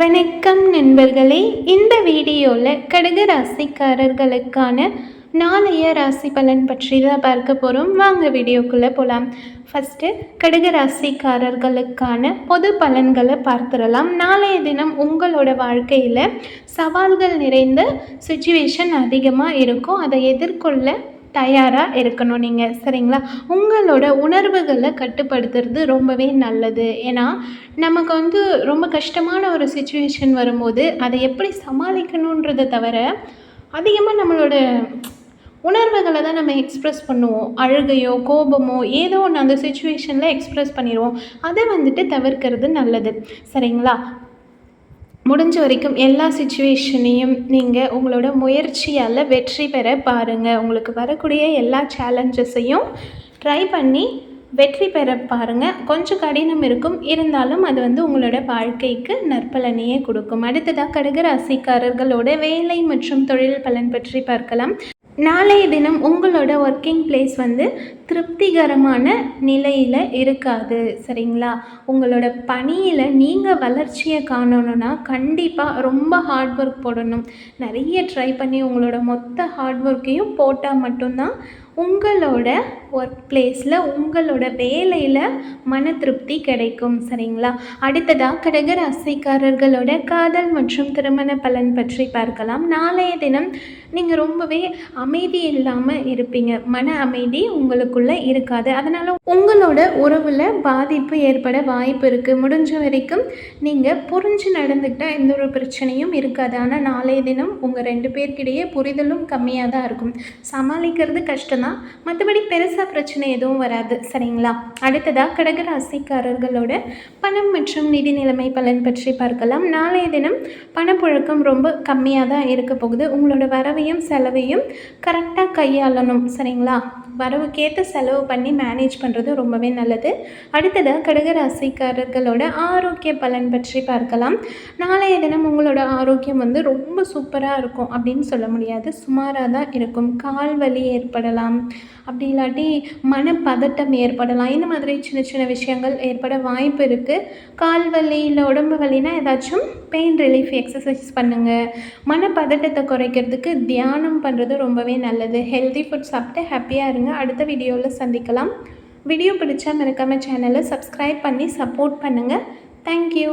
வணக்கம் நண்பர்களே. இந்த வீடியோவில் கடக ராசிக்காரர்களுக்கான நாளைய ராசி பலன் பற்றி தான் பார்க்க போகிறோம். வாங்க வீடியோக்குள்ளே போகலாம். ஃபஸ்ட்டு கடக ராசிக்காரர்களுக்கான பொது பலன்களை பார்த்துடலாம். நாளைய தினம் உங்களோட வாழ்க்கையில் சவால்கள் நிறைந்த சுச்சுவேஷன் அதிகமாக இருக்கும். அதை எதிர்கொள்ள தயாராக இருக்கணும் நீங்கள், சரிங்களா? உங்களோட உணர்வுகளை கட்டுப்படுத்துறது ரொம்பவே நல்லது. ஏன்னா நமக்கு ரொம்ப கஷ்டமான ஒரு சுச்சுவேஷன் வரும்போது அதை எப்படி சமாளிக்கணுன்றதை தவிர அதிகமாக நம்மளோட உணர்வுகளை தான் நம்ம எக்ஸ்ப்ரெஸ் பண்ணுவோம். அழுகையோ கோபமோ ஏதோ ஒன்று அந்த சுச்சுவேஷனில் எக்ஸ்ப்ரெஸ் பண்ணிடுவோம். அதை தவிர்க்கிறது நல்லது, சரிங்களா? முடிஞ்ச வரைக்கும் எல்லா சுச்சுவேஷனையும் நீங்கள் உங்களோட முயற்சியால் வெற்றி பெற பாருங்கள். உங்களுக்கு வரக்கூடிய எல்லா சேலஞ்சஸையும் ட்ரை பண்ணி வெற்றி பெற பாருங்கள். கொஞ்சம் கடினம் இருக்கும், இருந்தாலும் அது உங்களோட வாழ்க்கைக்கு நற்பலனையே கொடுக்கும். அடுத்ததாக கடக ராசிக்காரர்களோட வேலை மற்றும் தொழில் பலன் பற்றி பார்க்கலாம். நாளைய தினம் உங்களோட ஒர்க்கிங் பிளேஸ் திருப்திகரமான நிலையில் இருக்காது, சரிங்களா? உங்களோட பணியில் நீங்கள் வளர்ச்சியை காணணுன்னா கண்டிப்பாக ரொம்ப ஹார்ட் ஒர்க் போடணும். நிறைய ட்ரை பண்ணி உங்களோட மொத்த ஹார்ட் ஒர்க்கையும் போட்டால் மட்டும்தான் உங்களோட ஒர்க் பிளேஸில் உங்களோட வேலையில் மன திருப்தி கிடைக்கும், சரிங்களா? அடுத்ததாக கடக ராசிக்காரர்களோட காதல் மற்றும் திருமண பலன் பற்றி பார்க்கலாம். நாளைய தினம் நீங்கள் ரொம்பவே அமைதி இல்லாமல் இருப்பீங்க. மன அமைதி உங்களுக்குள்ளே இருக்காது. அதனால் உங்களோட உறவில் பாதிப்பு ஏற்பட வாய்ப்பு இருக்குது. முடிஞ்ச வரைக்கும் நீங்கள் புரிஞ்சு நடந்துக்கிட்டால் எந்த ஒரு பிரச்சனையும் இருக்காது. ஆனால் நாளைய தினம் உங்கள் 2 பேர்கிடையே புரிதலும் கம்மியாக தான் இருக்கும். சமாளிக்கிறது கஷ்டம்தான், மற்றபடி பெருசாக பிரச்சனை எதுவும் வராது, சரிங்களா? அடுத்ததாக கடக ராசிக்காரர்களோட பணம் மற்றும் நிதி நிலைமை பலன் பற்றி பார்க்கலாம். நாளைய தினம் பணப்புழக்கம் ரொம்ப கம்மியாக தான் இருக்க போகுது. உங்களோட வரவையும் செலவையும் கரெக்டாக கையாளணும், சரிங்களா? வரவுக்கேற்ற செலவு பண்ணி மேனேஜ் பண்ணுறது ரொம்பவே நல்லது. அடுத்ததாக கடக ராசிக்காரர்களோட ஆரோக்கிய பலன் பற்றி பார்க்கலாம். நாளைய தினம் உங்களோட ஆரோக்கியம் ரொம்ப சூப்பராக இருக்கும் அப்படின்னு சொல்ல முடியாது, சுமாராக தான் இருக்கும். கால் வலி ஏற்படலாம், அப்படி இல்லாட்டி மனப்பதட்டம் ஏற்படலாம். இந்த மாதிரி சின்ன சின்ன விஷயங்கள் ஏற்பட வாய்ப்பு இருக்குது. கால் வலி இல்லை உடம்பு வலினா ஏதாச்சும் பெயின் ரிலீஃப் எக்ஸசைஸ் பண்ணுங்கள். மனப்பதட்டத்தை குறைக்கிறதுக்கு தியானம் பண்ணுறது ரொம்பவே நல்லது. ஹெல்தி ஃபுட் சாப்பிட்டு ஹாப்பியாக இருங்க. அடுத்த வீடியோவில் சந்திக்கலாம். வீடியோ பிடிச்சா மறக்காமல் சேனலை சப்ஸ்கிரைப் பண்ணி சப்போர்ட் பண்ணுங்கள். தேங்க்யூ.